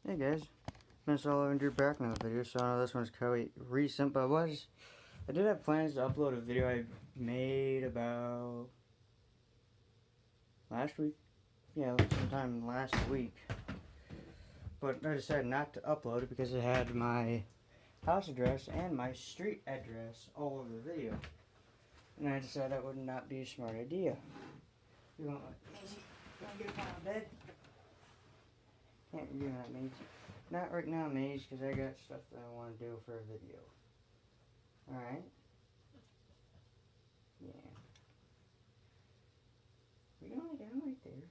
Hey guys, Miss Oliver and Drew back in the video. So I know this one's quite recent, but I did have plans to upload a video I made about last week. Yeah, sometime last week. But I decided not to upload it because it had my house address and my street address all over the video. And I decided that would not be a smart idea. You want Maisie? You want to get up out of bed? Can't do that, Maisie. Not right now, Maisie, because I got stuff that I want to do for a video. Alright? Yeah. You can lie down right there.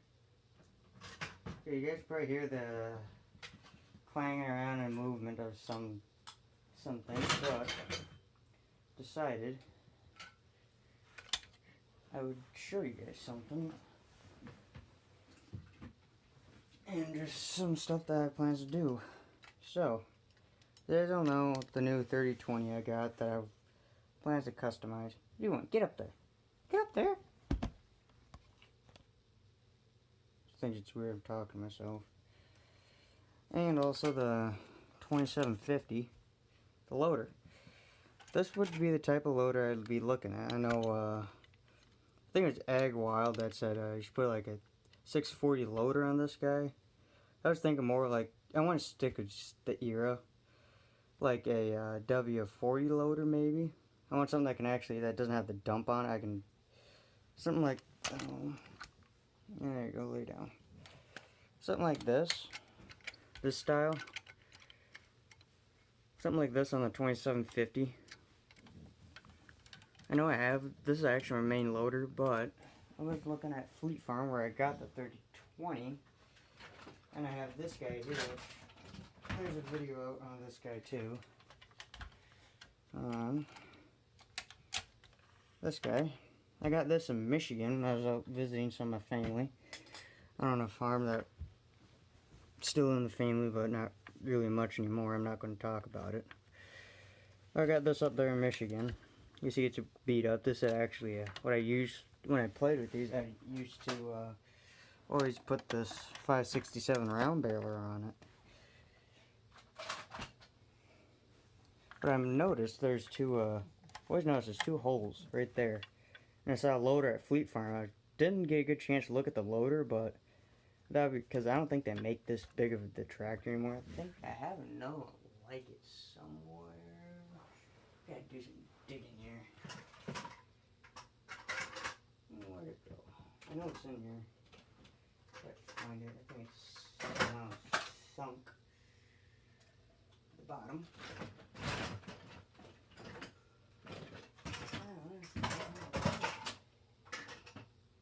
Okay, you guys probably hear the clanging around and movement of something, but decided I would show you guys something. And just some stuff that I have plans to do. So, you guys don't know the new 3020 I got that I have plans to customize. You want? Get up there. Get up there. I think it's weird I'm talking to myself. And also the 2750, the loader. This would be the type of loader I'd be looking at. I know, I think it was Ag Wild that said you should put like a 640 loader on this guy. I was thinking more like, I want to stick with the era. Like a W40 loader maybe. I want something that can actually, that doesn't have the dump on it. I can, something like, there you go, lay down. Something like this style. Something like this on the 2750. I know I have, this is actually my main loader, but I was looking at Fleet Farm where I got the 3020. And I have this guy here. There's a video out on this guy too. This guy. I got this in Michigan when I was out visiting some of my family. On a farm that's still in the family, but not really much anymore. I'm not going to talk about it. I got this up there in Michigan. You see it's beat up. This is actually what I used when I played with these. I used to always put this 567 round barreler on it. But I've noticed there's always noticed there's two holes right there. And I saw a loader at Fleet Farm. I didn't get a good chance to look at the loader, but that because I don't think they make this big of the tractor anymore. I think I have another one like it somewhere. Gotta do some digging here. Where'd it go? I know it's in here. Let's find it. I think it's somehow sunk at the bottom.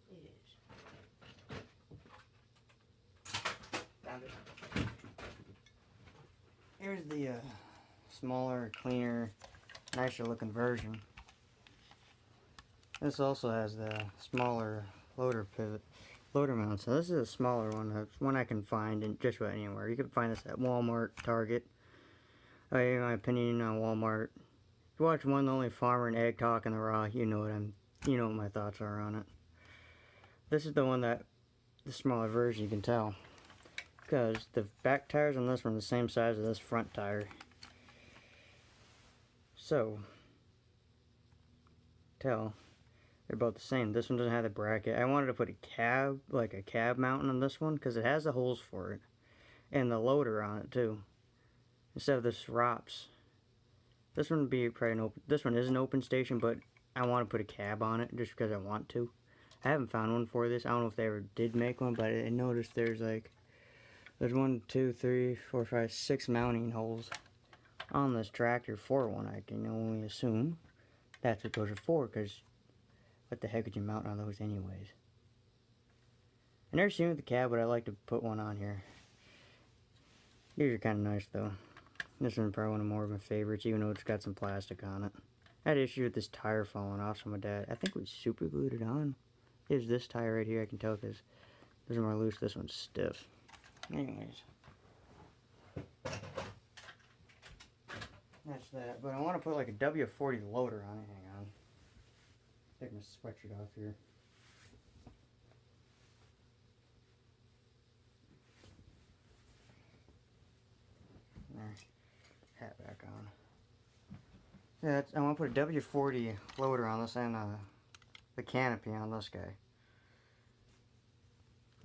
It is. Found it. Here's the smaller, cleaner, nicer looking version. This also has the smaller loader pivot. Loader mount. So this is a smaller one. It's one I can find in just about anywhere. You can find this at Walmart, Target. In my opinion, on Walmart. If you watch One Lonely Farmer and Egg Talk in the Raw, you know what my thoughts are on it. This is the one that the smaller version, you can tell, because the back tires on this one are the same size as this front tire. So they're both the same. This one doesn't have the bracket. I wanted to put a cab mount on this one because it has the holes for it. And the loader on it too. Instead of this ROPS. This one would be probably an open, this one is an open station, but I want to put a cab on it just because I want to. I haven't found one for this. I don't know if they ever did make one, but I noticed there's 1, 2, 3, 4, 5, 6 mounting holes on this tractor for one. I can only assume that's what those are for, because what the heck would you mount on those anyways? I never seen it with the cab, but I like to put one on here. These are kind of nice though. This one's probably one of more of my favorites, even though it's got some plastic on it. I had issue with this tire falling off, so my dad, I think we super glued it on. Here's this tire right here, I can tell because this is more loose, this one's stiff. Anyways. That's that, but I want to put like a W40 loader on it. Hang on. Take my sweatshirt off here. there. Hat back on. Yeah, I want to put a W40 loader on this and the canopy on this guy.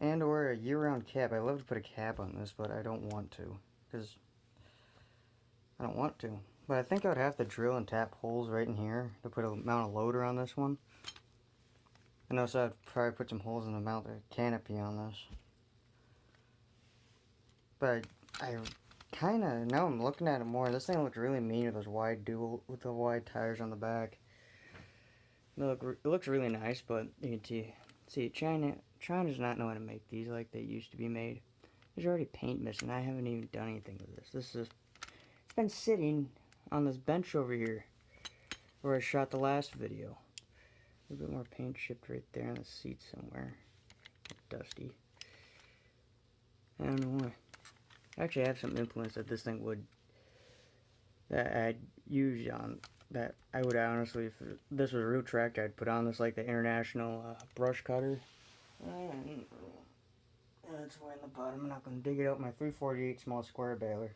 And or a year-round cap. I love to put a cap on this, but I don't want to. Because I don't want to. But I think I would have to drill and tap holes right in here to put a mount a loader on this one. And also I'd probably put some holes in the mount a canopy on this. But I kind of, now I'm looking at it more, this thing looks really mean with those wide with the wide tires on the back. It looks really nice, but you can see China does not know how to make these like they used to be made. There's already paint missing. I haven't even done anything with this. It's been sitting on this bench over here where I shot the last video. A little bit more paint chipped right there on the seat somewhere. Dusty. I don't know why. Actually, I have some implements that this thing that I'd use on, that I would honestly, if this was a root tractor, I'd put on this, like the International brush cutter. That's way in the bottom. I'm not going to dig it out. My 348 small square baler.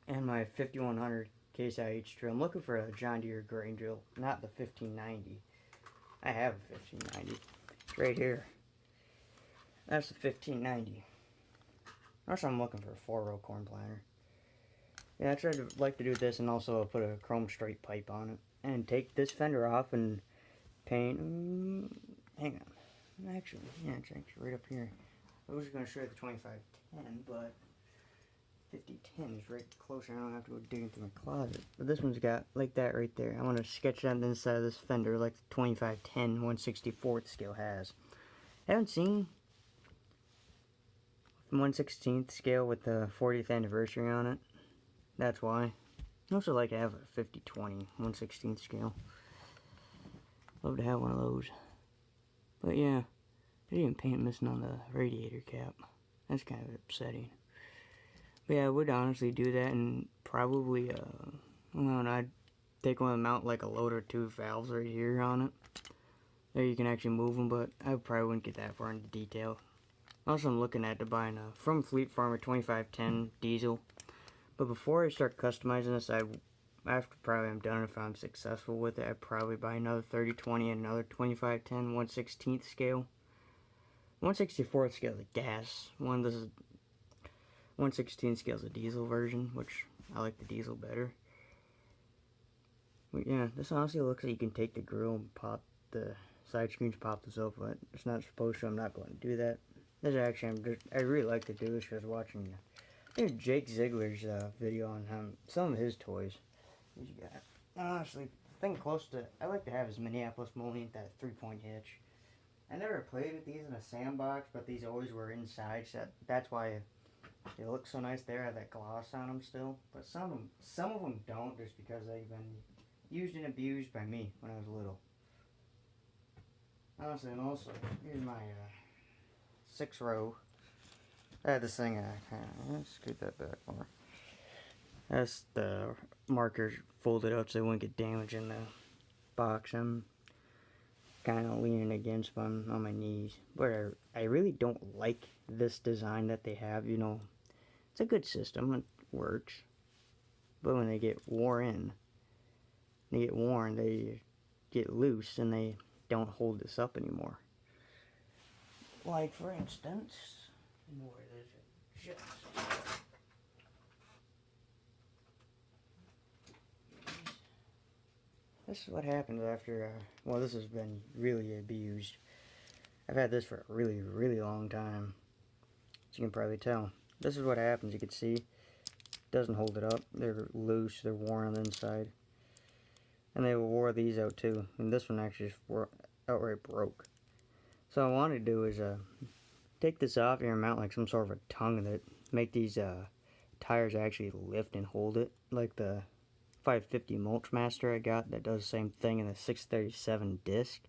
And my 5100 Case IH drill. I'm looking for a John Deere grain drill, not the 1590. I have a 1590. It's right here. That's the 1590. Also, I'm looking for a 4-row corn planter. Yeah, I tried to like to do this and also put a chrome straight pipe on it. And take this fender off and paint. Hang on. Actually, yeah, it's actually right up here. I was going to show you the 2510, but 5010 is right closer. I don't have to go digging through my closet. But this one's got like that right there. I want to sketch on the inside of this fender like the 2510 1/64th scale has. I haven't seen 1/16th scale with the 40th anniversary on it. That's why. I also like to have a 5020 1/16th scale. Love to have one of those. But yeah, there's even paint missing on the radiator cap. That's kind of upsetting. But yeah, I would honestly do that, and probably, I'd take one and mount like a load or two valves right here on it. There you can actually move them, but I probably wouldn't get that far into detail. Also, I'm looking at buying from Fleet Farm a 2510 diesel. But before I start customizing this, after probably I'm done, if I'm successful with it, I'd probably buy another 3020 and another 2510 1/16th scale. 1/64th scale is a gas one. This is 1/16th scale is a diesel version, which I like the diesel better. But yeah, this honestly looks like you can take the grill and pop the side screens, pop this up, but it's not supposed to. I'm not going to do that. This actually, I really like to do this because watching Jake Ziegler's video on some of his toys he's got. Honestly, the thing close to, I like to have his Minneapolis Mullion, that 3-point hitch. I never played with these in a sandbox, but these always were inside, so that's why they look so nice there. I have that gloss on them still, but some of them don't, just because they've been used and abused by me when I was little. Honestly, and also, here's my 6-row. I had this thing, let's scoot that back more. That's the markers folded up so they wouldn't get damaged in the box. I'm kind of leaning against them on my knees. But I really don't like this design that they have, It's a good system, it works. But when they get worn, they get loose and they don't hold this up anymore. Like, for instance, where is it? This is what happens after, this has been really abused. I've had this for a really, really long time. As you can probably tell. This is what happens, you can see. It doesn't hold it up. They're loose, they're worn on the inside. And they wore these out too. And this one actually just outright broke. So what I want to do is take this off here and mount like some sort of a tongue that make these tires actually lift and hold it, like the 550 Mulchmaster I got that does the same thing in the 637 disc.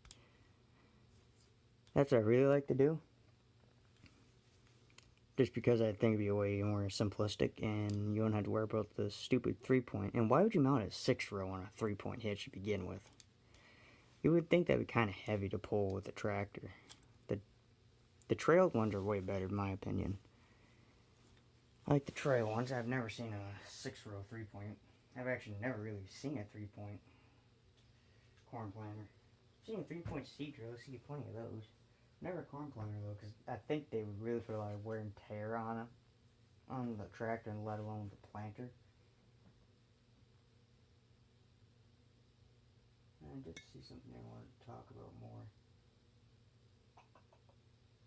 That's what I really like to do, just because I think it'd be a way more simplistic and you don't have to worry about the stupid 3-point. And why would you mount a 6-row on a 3-point hitch to begin with? You would think that'd be kind of heavy to pull with a tractor. The trailed ones are way better in my opinion. I like the trail ones. I've never seen a 6-row 3-point. I've actually never really seen a 3-point corn planter. I've seen a 3-point seed drill. I see plenty of those. Never a corn planter though, because I think they would really put a lot of wear and tear on them, on the tractor, and let alone the planter. I did see something I wanted to talk about more.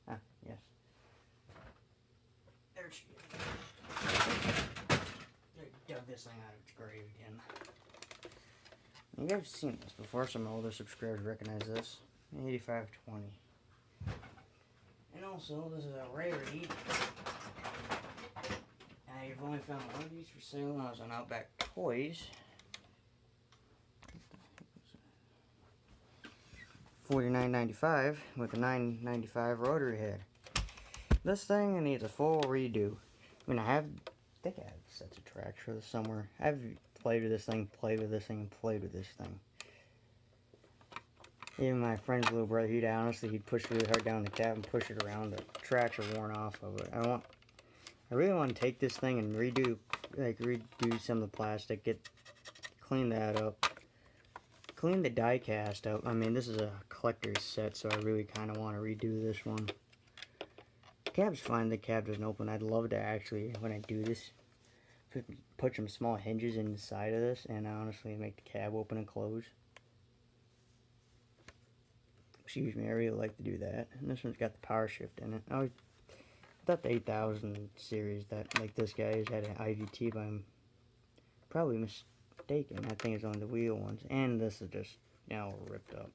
Ah, yes. There she is. They dug this thing out of its grave again. You guys have seen this before. Some older subscribers recognize this. 8520. And also, this is a rarity. I've only found one of these for sale when I was on Outback Toys. $49.95 with a $9.95 rotary head. This thing needs a full redo. I mean, I think I have sets of tracks for this somewhere. I've played with this thing, played with this thing, and played with this thing. Even my friend's little brother, he'd push really hard down the cab and push it around. The tracks are worn off of it. I really want to take this thing and redo some of the plastic, clean that up, clean the die cast up. I mean, this is a collector's set, so I really kind of want to redo this one. The cab's fine. The cab doesn't open. I'd love to actually, when I do this, put some small hinges inside of this and honestly make the cab open and close. Excuse me, I really like to do that. And this one's got the power shift in it. I thought the 8000 series that like this guy's had an IVT, but I'm probably mistaken. I think it's only the wheel ones. And this is just, ripped up.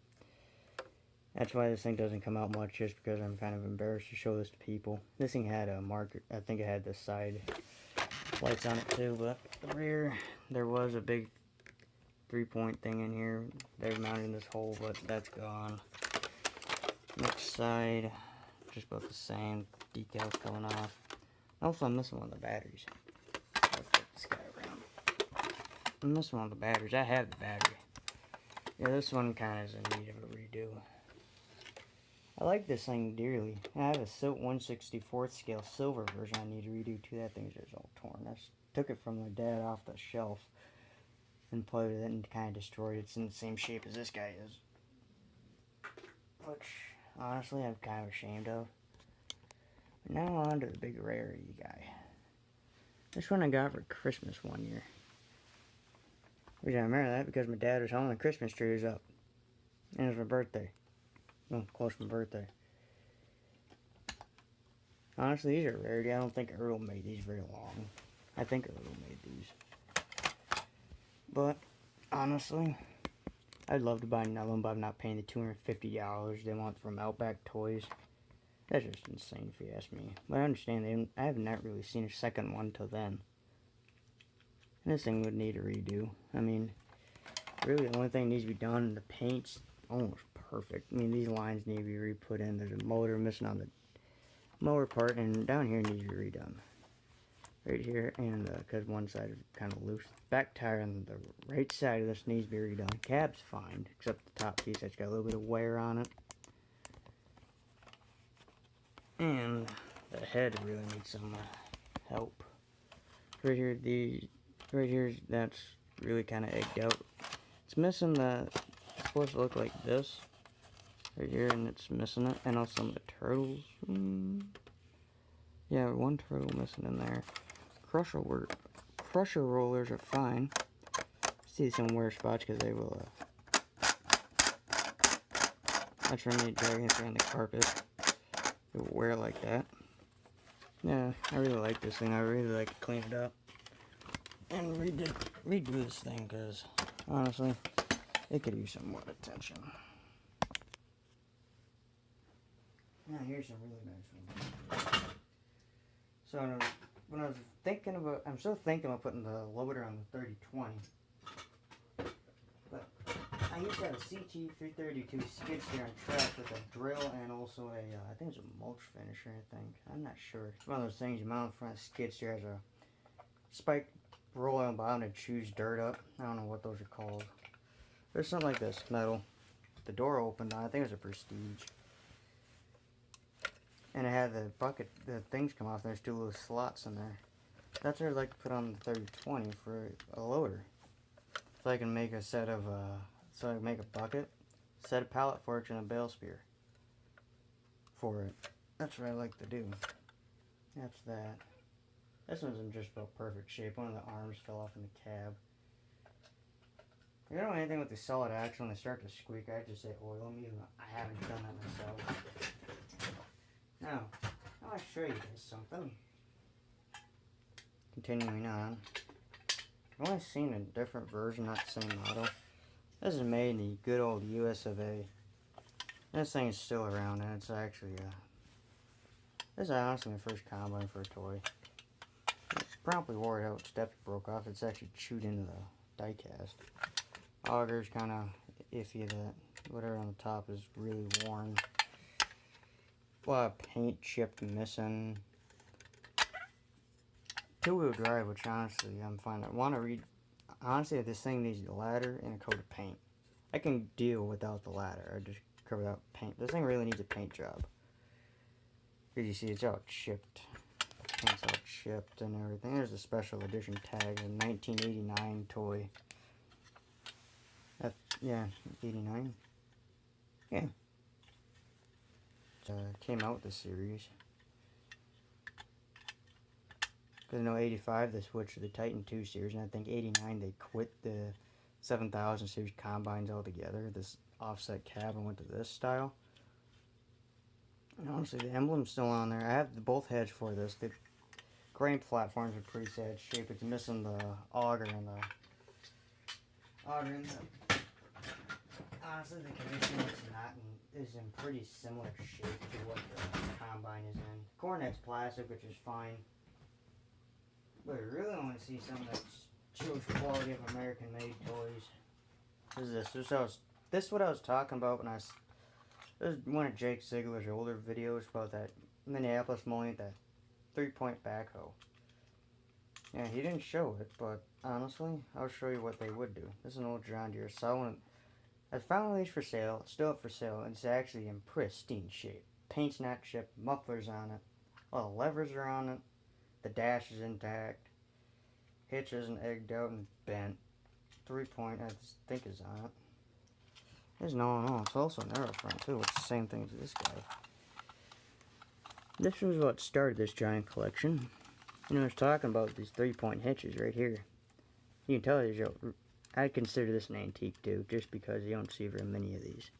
That's why this thing doesn't come out much, just because I'm kind of embarrassed to show this to people. This thing had a marker. I think it had the side lights on it too, but the rear, there was a big 3-point thing in here. They're mounted in this hole, but that's gone. Next side, just about the same. Decals coming off. Also, I'm missing one of the batteries. Let's flip this guy around. I'm missing one of the batteries. I have the battery. Yeah, this one kind of is in need of a redo. I like this thing dearly. I have a 1/64th scale silver version I need to redo too. That thing's just all torn. I took it from my dad off the shelf and played with it and kind of destroyed it. It's in the same shape as this guy is. Which, honestly, I'm kind of ashamed of. But now on to the big rarity guy. This one I got for Christmas one year. The reason I remember that because my dad was home and the Christmas tree was up. And it was my birthday. Well, close to my birthday. Honestly, these are rarity. I don't think Earl made these very long. I think Earl made these. But, honestly, I'd love to buy another one, but I'm not paying the $250 they want from Outback Toys. That's just insane if you ask me. But I understand, I have not really seen a second one till then. And this thing would need a redo. I mean, really the only thing that needs to be done, the paint's almost perfect. I mean, these lines need to be re-put in. There's a motor missing on the motor part, and down here needs to be redone. Right here, and because one side is kind of loose. Back tire on the right side of this needs to be redone. Cab's fine, except the top piece that's got a little bit of wear on it. And the head really needs some help. Right here, that's really kind of egged out. It's missing it's supposed to look like this. Right here, and it's missing it. And also some of the turtles. Yeah, one turtle missing in there. Crusher rollers are fine. See some wear spots because they will. That's from me dragging it around the carpet. It will wear like that. Yeah, I really like this thing. I really like to clean it up and redo this thing because honestly, it could use some more attention. Now here's some really nice ones. So when I was thinking about, I'm still thinking about putting the loader on the 3020. But I used to have a CT332 skid steer on track with a drill and also I think it's a mulch finisher, I think. I'm not sure. It's one of those things you mount in front of the skid steer, has a spike roller on the bottom to chews dirt up. I don't know what those are called. There's something like this, metal. The door opened on, I think it was a Prestige. And it had the bucket, the things come off, and there's two little slots in there. That's what I'd like to put on the 3020 for a loader. So I can make a set of, so I can make a bucket, set of pallet forks, and a bale spear for it. That's what I like to do. That's that. This one's in just about perfect shape. One of the arms fell off in the cab. If you don't know anything with the solid axle, when they start to squeak, I just say oil them, even though I haven't done that myself. Now, I want to show you guys something. Continuing on. I've only seen a different version, not the same model. This is made in the good old US of A. This thing is still around, and it's actually, this is honestly my first combine for a toy. It promptly wore it out, steps broke off, it's actually chewed into the die cast. Auger's kind of iffy, that whatever on the top is really worn. A lot of paint chipped missing. Two-wheel drive, which honestly I'm fine. I want to read. Honestly, this thing needs a ladder and a coat of paint. I can deal without the ladder. I just cover that paint. This thing really needs a paint job. Because you see, it's all chipped. Paint's all chipped and everything. There's a special edition tag, a 1989 toy. Yeah, 89. Yeah. Came out with the series. Because I know 85 they switched to the Titan II series, and I think 89 they quit the 7000 series combines altogether. This offset cab and went to this style. And honestly, the emblem's still on there. I have both heads for this. The grain platforms are pretty sad shape. It's missing the auger and the honestly, the condition is in pretty similar shape to what the combine is in. Cornet's plastic, which is fine. But I really want to see something that shows quality of American-made toys. What is this? This is what I was talking about when this is one of Jake Ziegler's older videos about that Minneapolis mullet, that 3-point backhoe. Yeah, he didn't show it, but honestly, I'll show you what they would do. This is an old John Deere. So I found these for sale. It's still up for sale, and it's actually in pristine shape. Paint's not chipped, mufflers on it, all the levers are on it. The dash is intact. Hitch isn't egged out and bent. 3-point, I think, is on it. There's no. It's also narrow front, too, which is the same thing as this guy. This was what started this giant collection. You know, I was talking about these 3-point hitches right here. You can tell I consider this an antique, too, just because you don't see very many of these.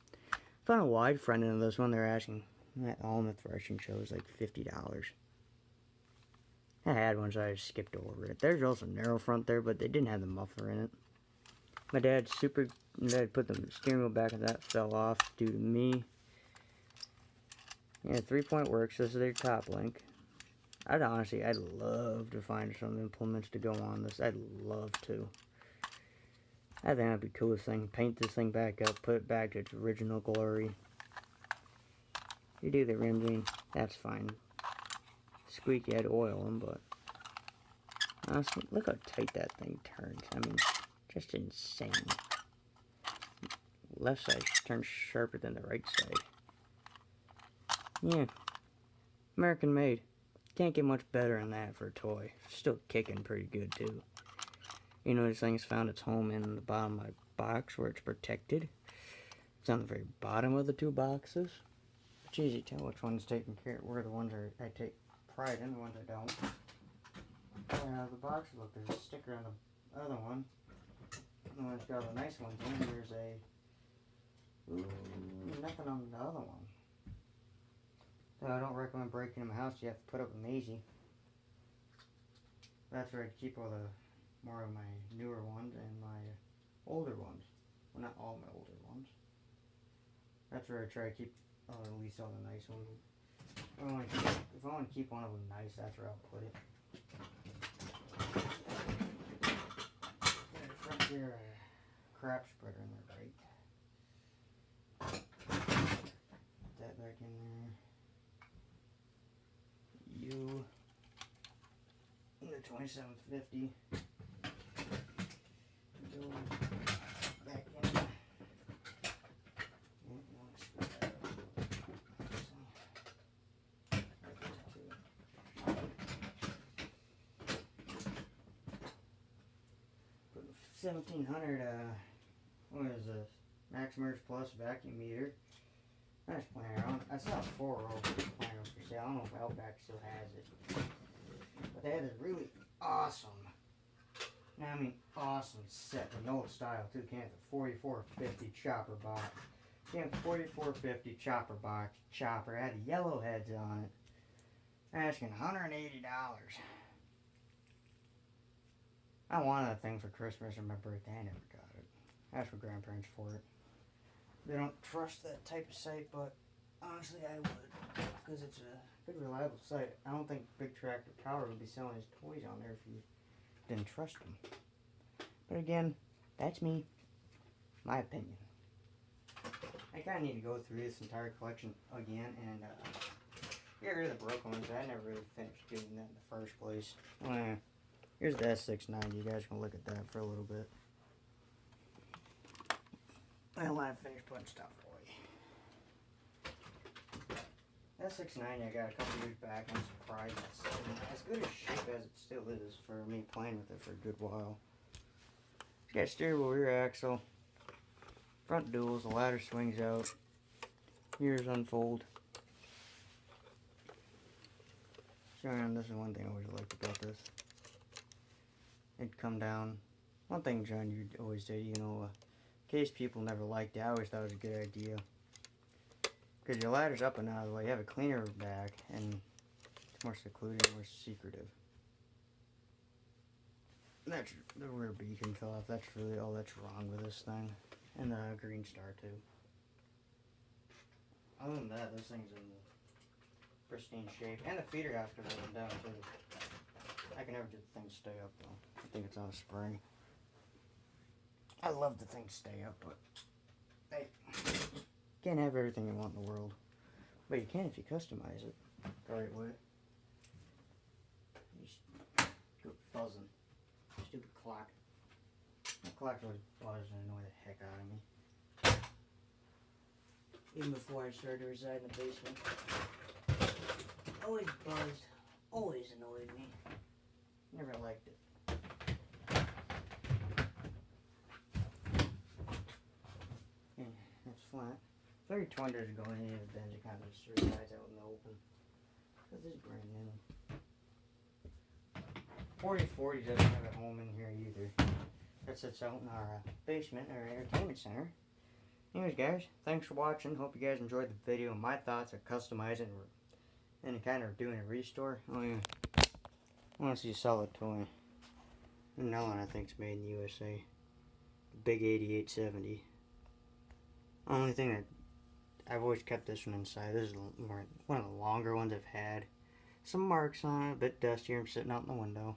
Found a wide front end of this one. They're asking, that Alma threshing show is like $50. I had one, so I just skipped over it. There's also narrow front there, but they didn't have the muffler in it. My dad put the steering wheel back, and that fell off due to me. Yeah, 3-point works. This is their top link. I'd love to find some implements to go on this. I'd love to. I think that'd be the coolest thing. Paint this thing back up, put it back to its original glory. You do the rims, that's fine. Squeaky, I'd oil them, but honestly, look how tight that thing turns. I mean, just insane. Left side turns sharper than the right side. Yeah, American made. Can't get much better than that for a toy. Still kicking pretty good too. You know, this thing's found its home in the bottom of my box where it's protected. It's on the very bottom of the two boxes. It's easy to tell which one's taken care of. Where the ones I take pride in, the ones I don't. The box, look, there's a sticker on the other one. The one's got all the nice ones in. There's nothing on the other one. So I don't recommend breaking in my house. You have to put up with Maisie. That's where I keep all the more of my newer ones and my older ones. Well, not all my older ones. That's where I try to keep at least all the nice ones. If I want to keep one of them nice, that's where I'll put it. Front here, crap spreader in the right. Put that back in there. The 2750. Go back in. 1700, what is this? Maximers Plus vacuum meter. I was playing around. I saw a 4-row playing for sale. I don't know if Outback still has it. But they had this really awesome, I mean awesome set, an old style too. Came with a 4450 chopper box. Came with a 4450 chopper box. Chopper. It had yellow heads on it. Asking $180. I wanted that thing for Christmas or my birthday. I never got it. I asked my grandparents for it. They don't trust that type of site, but honestly I would, because it's a good reliable site. I don't think Big Tractor Power would be selling his toys on there if you didn't trust them. But again, that's me. My opinion. I kind of need to go through this entire collection again and get rid of the broken ones. I never really finished doing that in the first place. Here's the S690. You guys can look at that for a little bit. I want to finish putting stuff away. S690 I got a couple years back. I'm surprised it's as good a shape as it still is for me playing with it for a good while. It's got steerable rear axle, front duals, the ladder swings out, gears unfold. Showing this is one thing I always liked about this. It'd come down. One thing, John, you always did, you know, in case people never liked it, I always thought it was a good idea. Because your ladder's up and out of the way, you have a cleaner back, and it's more secluded, more secretive. That's the rear beacon fell off. That's really all that's wrong with this thing. And the green star, too. Other than that, this thing's in pristine shape. And the feeder gaskets are down, too. I can never get the thing to stay up, though. I think it's on a spring. I love the thing to stay up, but hey, you can't have everything you want in the world. But you can if you customize it the right way. You just go buzzing. Stupid clock. That clock's always buzzed and annoy the heck out of me. Even before I started to reside in the basement. Always buzzed. Always annoyed me. Never liked it. Yeah, that's flat. 3020 is going in the bins. It kind of just resides out in the open. Because this is brand new. 4040 doesn't have a home in here either. That sits out in our basement, our entertainment center. Anyways, guys, thanks for watching. Hope you guys enjoyed the video. My thoughts of customizing and kind of doing a restore. Oh yeah, I want to see a solid toy. Another one I think is made in the USA. The Big 8870. Only thing that I've always kept this one inside. This is one of the longer ones I've had. Some marks on it, a bit dustier. I'm sitting out in the window.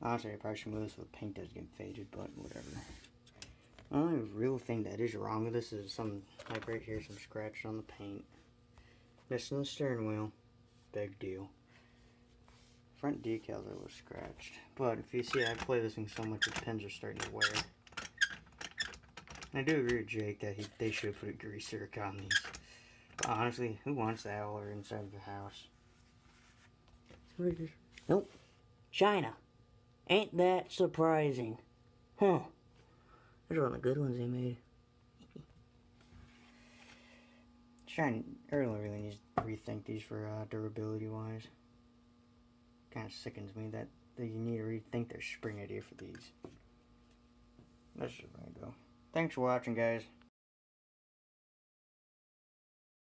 Honestly, I probably should move this so the paint doesn't get faded, but whatever. The only real thing that is wrong with this is some, like right here, some scratch on the paint. Missing the steering wheel. Big deal. Front decals are a little scratched. But if you see, I play this thing so much, the pins are starting to wear. And I do agree with Jake that they should put a greaser on these. But honestly, who wants that all inside the house? Nope. China. Ain't that surprising? Huh. Those are one of the good ones they made. China really needs to rethink these for durability wise. Kind of sickens me that you need to rethink their spring idea for these. That's just way to go. Thanks for watching, guys.